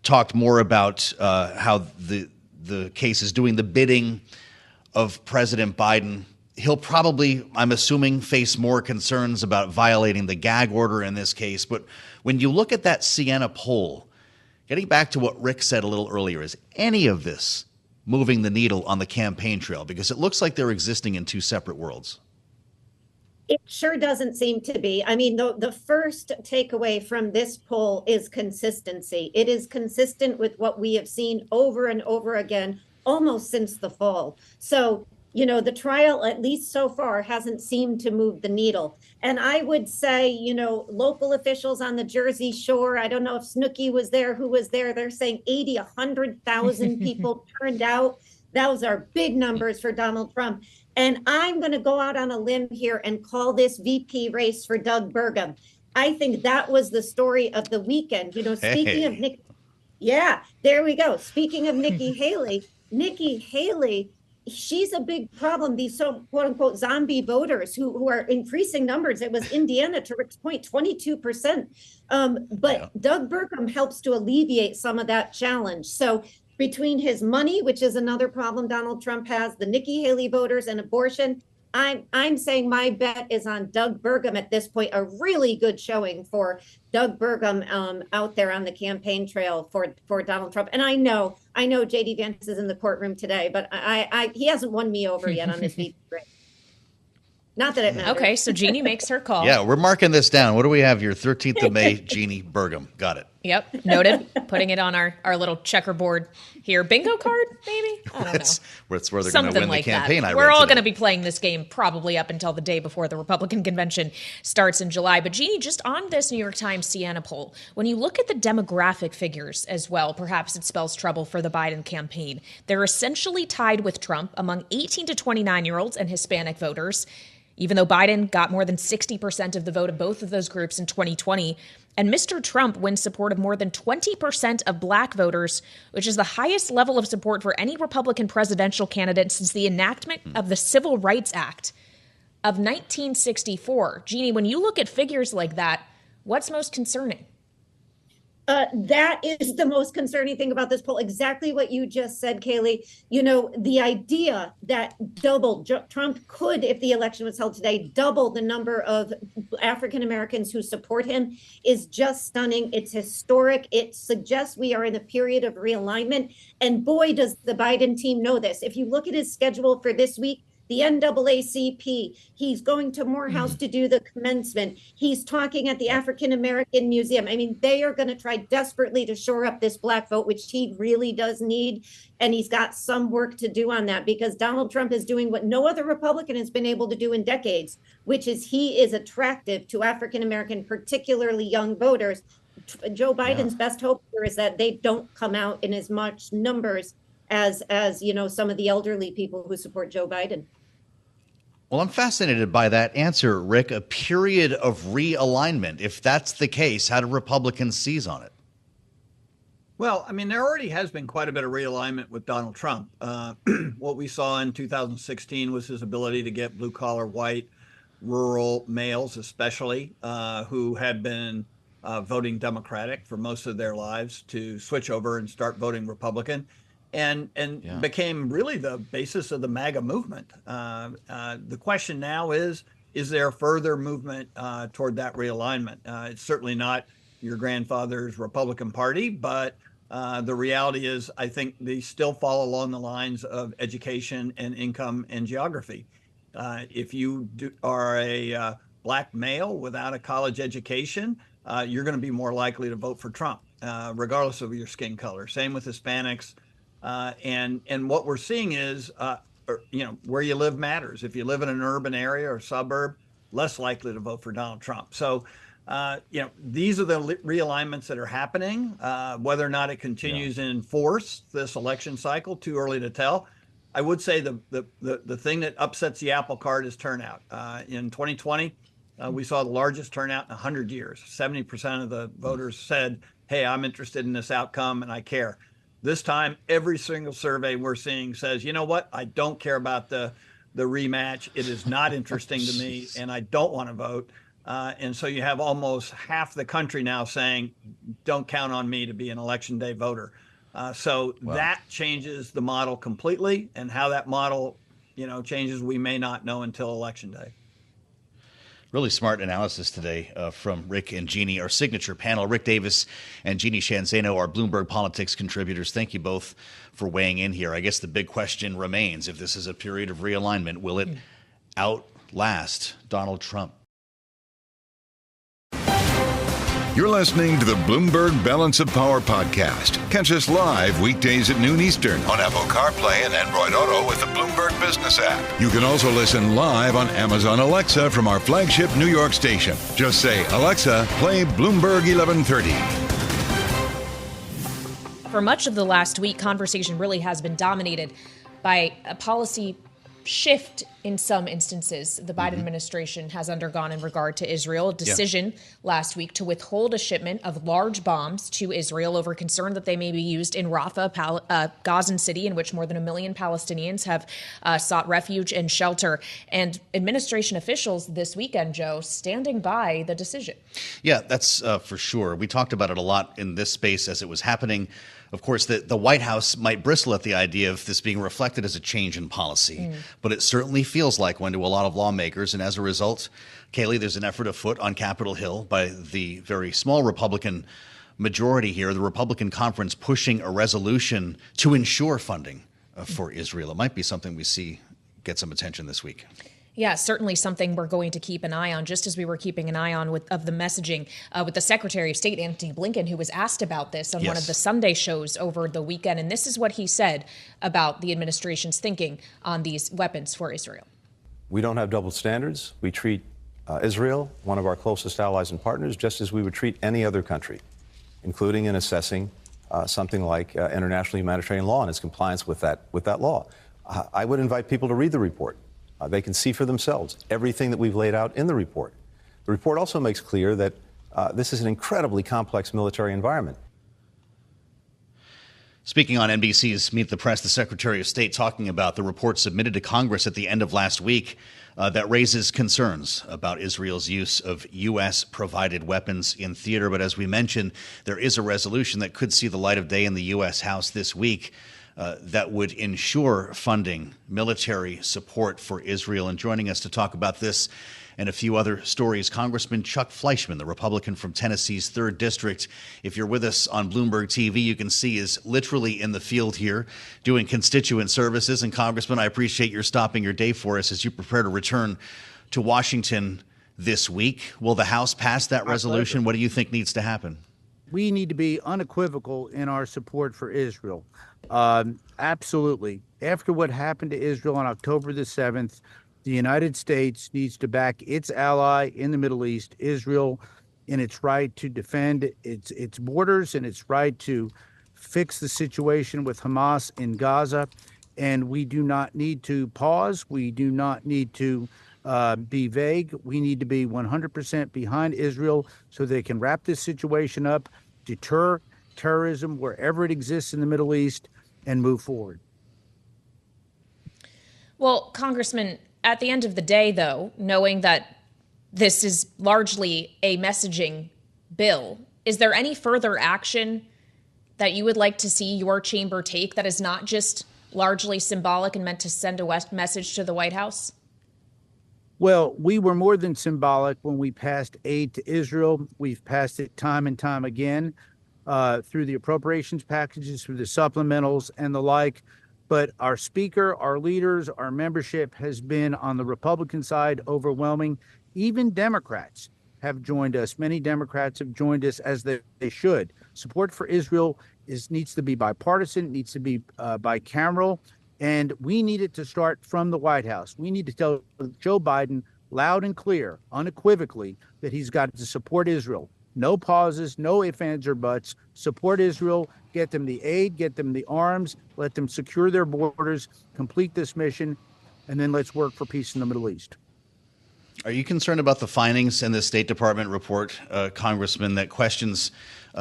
Talked more about how the case is doing the bidding of President Biden. He'll probably, I'm assuming, face more concerns about violating the gag order in this case. But when you look at that Siena poll, getting back to what Rick said a little earlier, is any of this moving the needle on the campaign trail? Because it looks like they're existing in two separate worlds. It sure doesn't seem to be. I mean, the first takeaway from this poll is consistency. It is consistent with what we have seen over and over again, almost since the fall. So, you know, the trial, at least so far, hasn't seemed to move the needle. And I would say, you know, local officials on the Jersey Shore, I don't know if Snooki was there, who was there, they're saying 80, 100,000 people turned out. Those are big numbers for Donald Trump. And I'm going to go out on a limb here and call this VP race for Doug Burgum. I think that was the story of the weekend. You know, speaking of Nikki, yeah, there we go. Speaking of Nikki Haley, she's a big problem. These so quote unquote zombie voters who are increasing numbers. It was Indiana, to Rick's point, 22%. But Doug Burgum helps to alleviate some of that challenge. So between his money, which is another problem Donald Trump has, the Nikki Haley voters, and abortion, I'm saying my bet is on Doug Burgum at this point. A really good showing for Doug Burgum out there on the campaign trail for Donald Trump. And I know JD Vance is in the courtroom today, but he hasn't won me over yet on this VP race. Not that it matters. Okay, so Jeanne makes her call. Yeah, we're marking this down. What do we have here? 13th of May, Jeanne Burgum. Got it. Yep, noted. Putting it on our little checkerboard here. Bingo card, maybe? I don't know. That's where they're going to Something win like the campaign. That. We're all going to be playing this game probably up until the day before the Republican convention starts in July. But Jeanne, just on this New York Times Siena poll, when you look at the demographic figures as well, perhaps it spells trouble for the Biden campaign. They're essentially tied with Trump among 18 to 29-year-olds and Hispanic voters, even though Biden got more than 60% of the vote of both of those groups in 2020. And Mr. Trump wins support of more than 20% of black voters, which is the highest level of support for any Republican presidential candidate since the enactment of the Civil Rights Act of 1964. Jeanne, when you look at figures like that, what's most concerning? That is the most concerning thing about this poll. Exactly what you just said, Kailey. You know, the idea that Trump could, if the election was held today, double the number of African Americans who support him is just stunning. It's historic. It suggests we are in a period of realignment. And boy, does the Biden team know this. If you look at his schedule for this week, the NAACP, he's going to Morehouse to do the commencement. He's talking at the African American Museum. I mean, they are going to try desperately to shore up this black vote, which he really does need. And he's got some work to do on that, because Donald Trump is doing what no other Republican has been able to do in decades, which is he is attractive to African American, particularly young voters. Joe Biden's best hope here is that they don't come out in as much numbers as you know, some of the elderly people who support Joe Biden. Well, I'm fascinated by that answer, Rick. A period of realignment. If that's the case, how do Republicans seize on it? Well, I mean, there already has been quite a bit of realignment with Donald Trump. What we saw in 2016 was his ability to get blue-collar, white, rural males, especially, who had been voting Democratic for most of their lives to switch over and start voting Republican, and became really the basis of the MAGA movement. The question now is there further movement toward that realignment? It's certainly not your grandfather's Republican Party, but the reality is I think they still fall along the lines of education and income and geography. If you are a Black male without a college education, you're going to be more likely to vote for Trump, regardless of your skin color. Same with Hispanics. And what we're seeing is, where you live matters. If you live in an urban area or suburb, less likely to vote for Donald Trump. So, these are the realignments that are happening. Whether or not it continues in force this election cycle, too early to tell. I would say the thing that upsets the apple cart is turnout. In 2020, we saw the largest turnout in 100 years. 70% of the voters said, hey, I'm interested in this outcome and I care. This time, every single survey we're seeing says, you know what? I don't care about the rematch. It is not interesting to me, and I don't want to vote. And so you have almost half the country now saying, don't count on me to be an election day voter. That changes the model completely, and how that model, changes, we may not know until election day. Really smart analysis today from Rick and Jeanne, our signature panel. Rick Davis and Jeanne Zaino, our Bloomberg Politics contributors. Thank you both for weighing in here. I guess the big question remains, if this is a period of realignment, will it outlast Donald Trump? You're listening to the Bloomberg Balance of Power podcast. Catch us live weekdays at noon Eastern on Apple CarPlay and Android Auto with the Bloomberg Business app. You can also listen live on Amazon Alexa from our flagship New York station. Just say, Alexa, play Bloomberg 1130. For much of the last week, conversation really has been dominated by a policy shift in some instances the Biden administration has undergone in regard to Israel. A decision last week to withhold a shipment of large bombs to Israel over concern that they may be used in Rafah, Gazan city, in which more than 1 million Palestinians have sought refuge and shelter. And administration officials this weekend, Joe, standing by the decision. Yeah, that's for sure. We talked about it a lot in this space as it was happening. Of course, the White House might bristle at the idea of this being reflected as a change in policy, but it certainly feels like one to a lot of lawmakers. And as a result, Kailey, there's an effort afoot on Capitol Hill by the very small Republican majority here, the Republican conference, pushing a resolution to ensure funding for Israel. It might be something we see get some attention this week. Yeah, certainly something we're going to keep an eye on, just as we were keeping an eye on of the messaging with the Secretary of State, Antony Blinken, who was asked about this on one of the Sunday shows over the weekend. And this is what he said about the administration's thinking on these weapons for Israel. We don't have double standards. We treat Israel, one of our closest allies and partners, just as we would treat any other country, including in assessing something like international humanitarian law and its compliance with that law. I would invite people to read the report. They can see for themselves everything that we've laid out in the report. The report also makes clear that this is an incredibly complex military environment. Speaking on NBC's Meet the Press, the Secretary of State talking about the report submitted to Congress at the end of last week that raises concerns about Israel's use of U.S.-provided weapons in theater. But as we mentioned, there is a resolution that could see the light of day in the U.S. House this week that would ensure funding, military support for Israel. And joining us to talk about this and a few other stories, Congressman Chuck Fleischmann, the Republican from Tennessee's 3rd District. If you're with us on Bloomberg TV, you can see is literally in the field here doing constituent services. And Congressman, I appreciate your stopping your day for us as you prepare to return to Washington this week. Will the House pass that resolution? What do you think needs to happen? We need to be unequivocal in our support for Israel. Absolutely. After what happened to Israel on October the 7th, the United States needs to back its ally in the Middle East, Israel, in its right to defend its borders and its right to fix the situation with Hamas in Gaza. And we do not need to pause. We do not need to be vague. We need to be 100% behind Israel so they can wrap this situation up, deter terrorism wherever it exists in the Middle East, and move forward. Well, Congressman, at the end of the day, though, knowing that this is largely a messaging bill, is there any further action that you would like to see your chamber take that is not just largely symbolic and meant to send a message to the White House? Well, we were more than symbolic when we passed aid to Israel. We've passed it time and time again through the appropriations packages, through the supplementals and the like. But our speaker, our leaders, our membership has been on the Republican side overwhelming. Even Democrats have joined us. Many Democrats have joined us, as they should. Support for Israel needs to be bipartisan, needs to be bicameral, and we need it to start from the White House. We need to tell Joe Biden loud and clear, unequivocally, that he's got to support Israel. No pauses, no ifs, ands, or buts. Support Israel, get them the aid, get them the arms, let them secure their borders, complete this mission, and then let's work for peace in the Middle East. Are you concerned about the findings in the State Department report, Congressman, that questions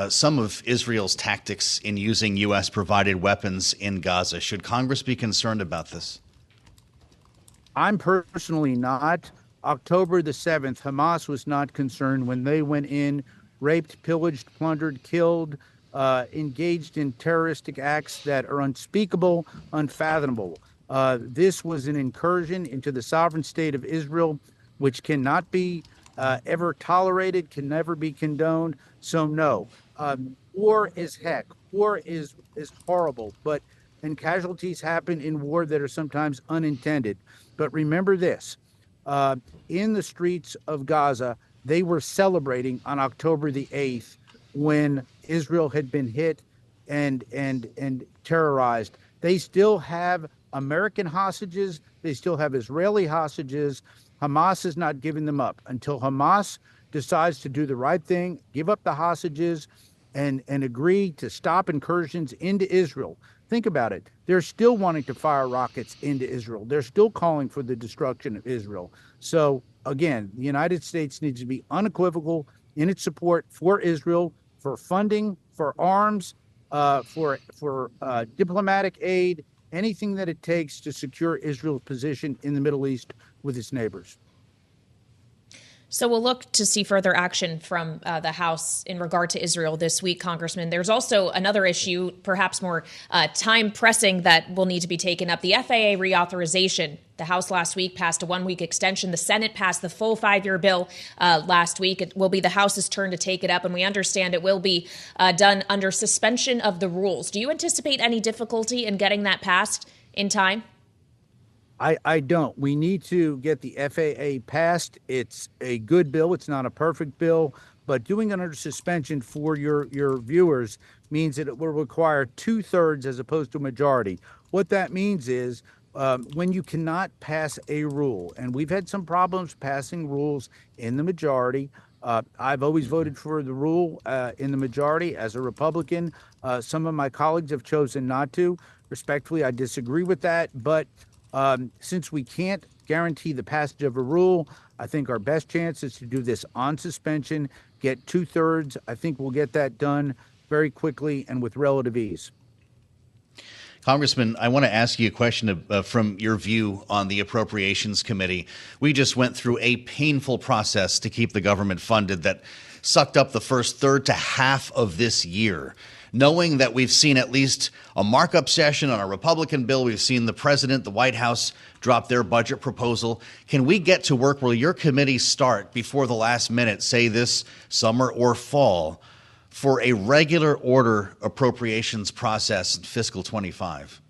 some of Israel's tactics in using U.S.-provided weapons in Gaza? Should Congress be concerned about this? I'm personally not. October the 7th, Hamas was not concerned when they went in, raped, pillaged, plundered, killed, engaged in terroristic acts that are unspeakable, unfathomable. This was an incursion into the sovereign state of Israel, which cannot be ever tolerated, can never be condoned. So no, war is heck. War is horrible, and casualties happen in war that are sometimes unintended. But remember this, in the streets of Gaza, they were celebrating on October the 8th when Israel had been hit and terrorized. They still have American hostages. They still have Israeli hostages. Hamas is not giving them up until Hamas decides to do the right thing, give up the hostages, and agree to stop incursions into Israel. Think about it. They're still wanting to fire rockets into Israel. They're still calling for the destruction of Israel. So, again, the United States needs to be unequivocal in its support for Israel, for funding, for arms, for diplomatic aid, anything that it takes to secure Israel's position in the Middle East with its neighbors. So we'll look to see further action from the House in regard to Israel this week, Congressman. There's also another issue, perhaps more time pressing, that will need to be taken up. The FAA reauthorization. The House last week passed a 1-week extension. The Senate passed the full 5-year bill last week. It will be the House's turn to take it up, and we understand it will be done under suspension of the rules. Do you anticipate any difficulty in getting that passed in time? I don't. We need to get the FAA passed. It's a good bill. It's not a perfect bill, but doing it under suspension for your viewers means that it will require 2/3 as opposed to a majority. What that means is when you cannot pass a rule, and we've had some problems passing rules in the majority. I've always voted for the rule in the majority as a Republican. Some of my colleagues have chosen not to. Respectfully, I disagree with that, but since we can't guarantee the passage of a rule, I think our best chance is to do this on suspension, get 2/3. I think we'll get that done very quickly and with relative ease. Congressman, I want to ask you a question from your view on the Appropriations Committee. We just went through a painful process to keep the government funded that sucked up the first third to half of this year. Knowing that we've seen at least a markup session on a Republican bill, we've seen the president, the White House drop their budget proposal. Can we get to work? Will your committee start before the last minute, say this summer or fall, for a regular order appropriations process in fiscal 25?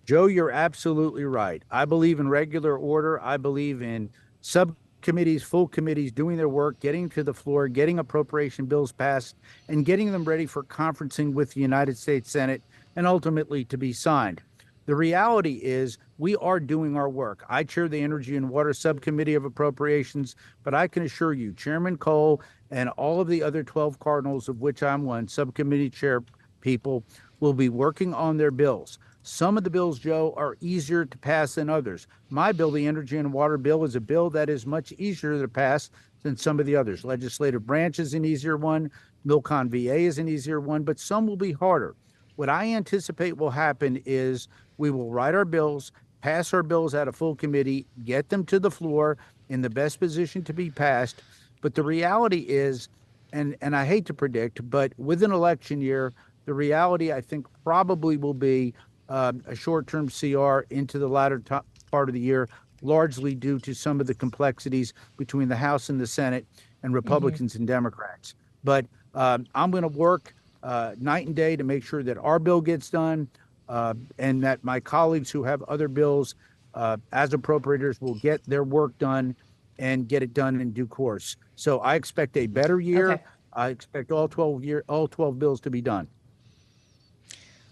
Joe, you're absolutely right. I believe in regular order. I believe in subcommittees, full committees doing their work, getting to the floor, getting appropriation bills passed, and getting them ready for conferencing with the United States Senate and ultimately to be signed. The reality is we are doing our work. I chair the Energy and Water Subcommittee of Appropriations, but I can assure you, Chairman Cole and all of the other 12 cardinals, of which I'm one, subcommittee chair people, will be working on their bills. Some of the bills, Joe, are easier to pass than others. My bill, the Energy and Water Bill, is a bill that is much easier to pass than some of the others. Legislative branch is an easier one. Milcon VA is an easier one, but some will be harder. What I anticipate will happen is we will write our bills, pass our bills out of full committee, get them to the floor in the best position to be passed. But the reality is and I hate to predict, but with an election year, the reality I think probably will be a short-term CR into the latter part of the year, largely due to some of the complexities between the House and the Senate and Republicans and Democrats. But I'm going to work night and day to make sure that our bill gets done and that my colleagues who have other bills as appropriators will get their work done and get it done in due course. So I expect a better year. Okay. I expect all 12 bills to be done.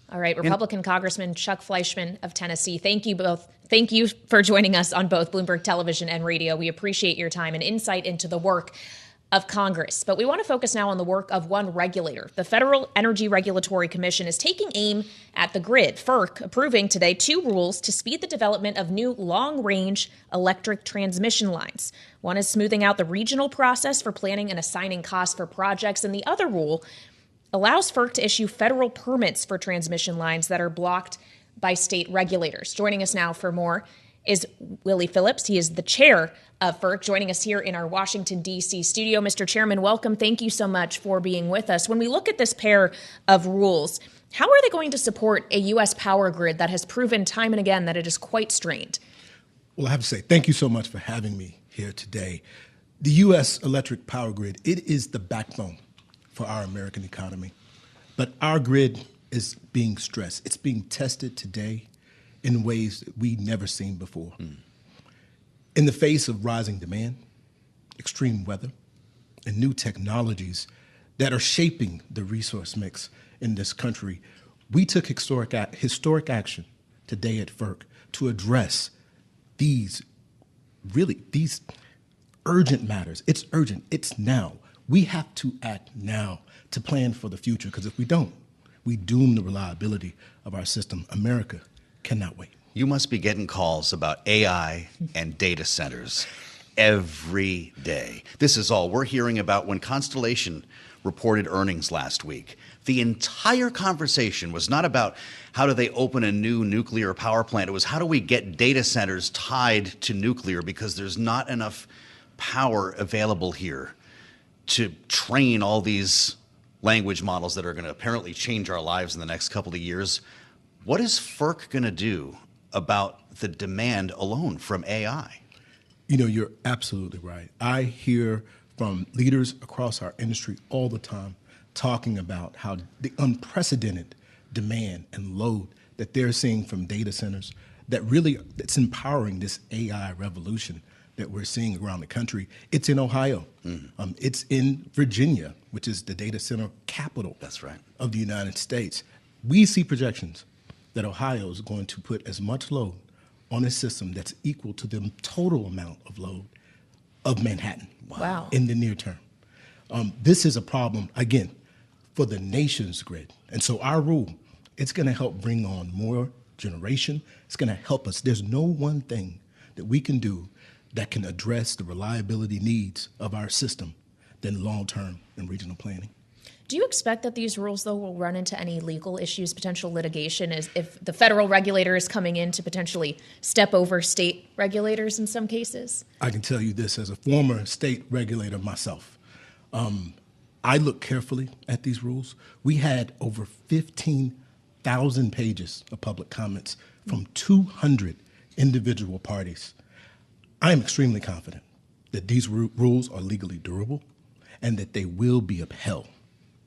All right, Republican Congressman Chuck Fleischmann of Tennessee, thank you both. Thank you for joining us on both Bloomberg Television and Radio. We appreciate your time and insight into the work of Congress. But we want to focus now on the work of one regulator. The Federal Energy Regulatory Commission is taking aim at the grid. FERC approving today 2 rules to speed the development of new long-range electric transmission lines. One is smoothing out the regional process for planning and assigning costs for projects, and the other rule allows FERC to issue federal permits for transmission lines that are blocked by state regulators. Joining us now for more is Willie Phillips. He is the chair of FERC, joining us here in our Washington, D.C. studio. Mr. Chairman, welcome. Thank you so much for being with us. When we look at this pair of rules, how are they going to support a U.S. power grid that has proven time and again that it is quite strained? Well, I have to say, thank you so much for having me here today. The U.S. electric power grid, it is the backbone for our American economy. But our grid is being stressed. It's being tested today in ways that we've never seen before. In the face of rising demand, extreme weather, and new technologies that are shaping the resource mix in this country, we took historic action today at FERC to address these urgent matters. It's urgent. It's now. We have to act now to plan for the future, because if we don't, we doom the reliability of our system. America cannot wait. You must be getting calls about AI and data centers every day. This is all we're hearing about. When Constellation reported earnings last week, the entire conversation was not about how do they open a new nuclear power plant. It was how do we get data centers tied to nuclear, because there's not enough power available here to train all these language models that are going to apparently change our lives in the next couple of years. What is FERC going to do about the demand alone from AI? You know, you're absolutely right. I hear from leaders across our industry all the time talking about how the unprecedented demand and load that they're seeing from data centers that's empowering this AI revolution that we're seeing around the country. It's in Ohio. It's in Virginia, which is the data center capital of the United States. We see projections that Ohio is going to put as much load on a system that's equal to the total amount of load of Manhattan in the near term. This is a problem, again, for the nation's grid. And so our rule, it's going to help bring on more generation. It's going to help us. There's no one thing that we can do that can address the reliability needs of our system than long-term and regional planning. Do you expect that these rules, though, will run into any legal issues, potential litigation, as if the federal regulator is coming in to potentially step over state regulators in some cases? I can tell you this as a former state regulator myself. I look carefully at these rules. We had over 15,000 pages of public comments from 200 individual parties. I am extremely confident that these rules are legally durable and that they will be upheld.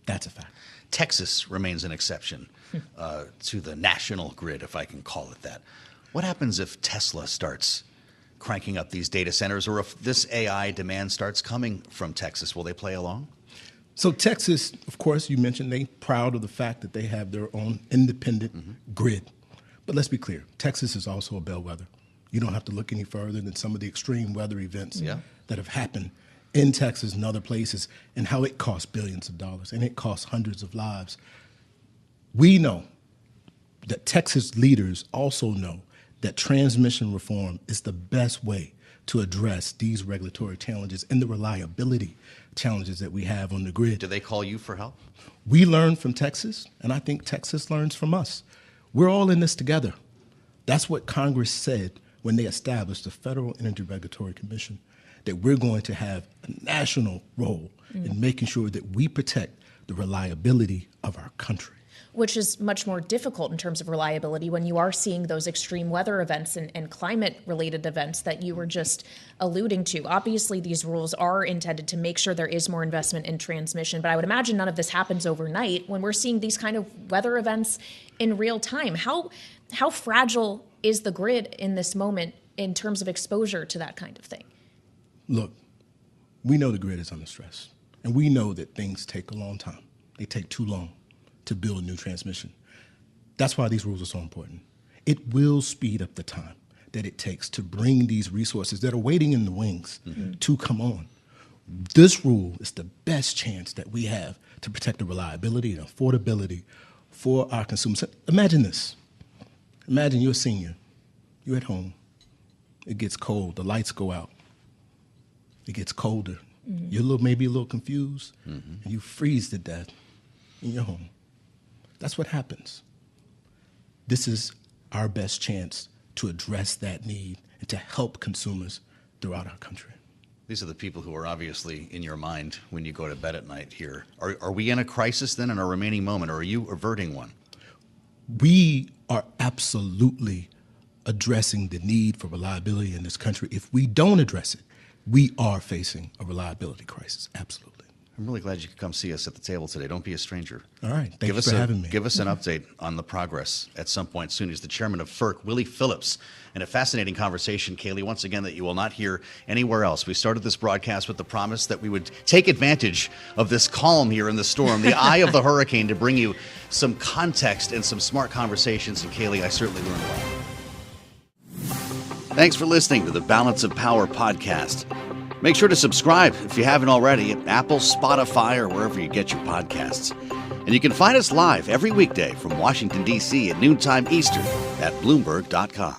That's a fact. Texas remains an exception to the national grid, if I can call it that. What happens if Tesla starts cranking up these data centers, or if this AI demand starts coming from Texas? Will they play along? So Texas, of course, you mentioned they're proud of the fact that they have their own independent grid. But let's be clear, Texas is also a bellwether. You don't have to look any further than some of the extreme weather events that have happened in Texas and other places, and how it costs billions of dollars and it costs hundreds of lives. We know that Texas leaders also know that transmission reform is the best way to address these regulatory challenges and the reliability challenges that we have on the grid. Do they call you for help? We learn from Texas, and I think Texas learns from us. We're all in this together. That's what Congress said when they established the Federal Energy Regulatory Commission. that we're going to have a national role in making sure that we protect the reliability of our country. Which is much more difficult in terms of reliability when you are seeing those extreme weather events and climate-related events that you were just alluding to. Obviously, these rules are intended to make sure there is more investment in transmission, but I would imagine none of this happens overnight when we're seeing these kind of weather events in real time. How fragile is the grid in this moment in terms of exposure to that kind of thing? Look, we know the grid is under stress, and we know that things take a long time. They take too long to build a new transmission. That's why these rules are so important. It will speed up the time that it takes to bring these resources that are waiting in the wings to come on. This rule is the best chance that we have to protect the reliability and affordability for our consumers. Imagine this. Imagine you're a senior. You're at home. It gets cold. The lights go out. It gets colder. You're maybe a little confused, and you freeze to death in your home. That's what happens. This is our best chance to address that need and to help consumers throughout our country. These are the people who are obviously in your mind when you go to bed at night here. Are we in a crisis then in our remaining moment, or are you averting one? We are absolutely addressing the need for reliability in this country. If we don't address it, we are facing a reliability crisis, absolutely. I'm really glad you could come see us at the table today. Don't be a stranger. All right. Thank you for having me. Give us an update on the progress at some point soon. He's the chairman of FERC, Willie Phillips. And a fascinating conversation, Kailey, once again, that you will not hear anywhere else. We started this broadcast with the promise that we would take advantage of this calm here in the storm, the eye of the hurricane, to bring you some context and some smart conversations. And Kailey, I certainly learned a lot. Thanks for listening to the Balance of Power podcast. Make sure to subscribe if you haven't already at Apple, Spotify, or wherever you get your podcasts. And you can find us live every weekday from Washington, D.C. at noontime Eastern at Bloomberg.com.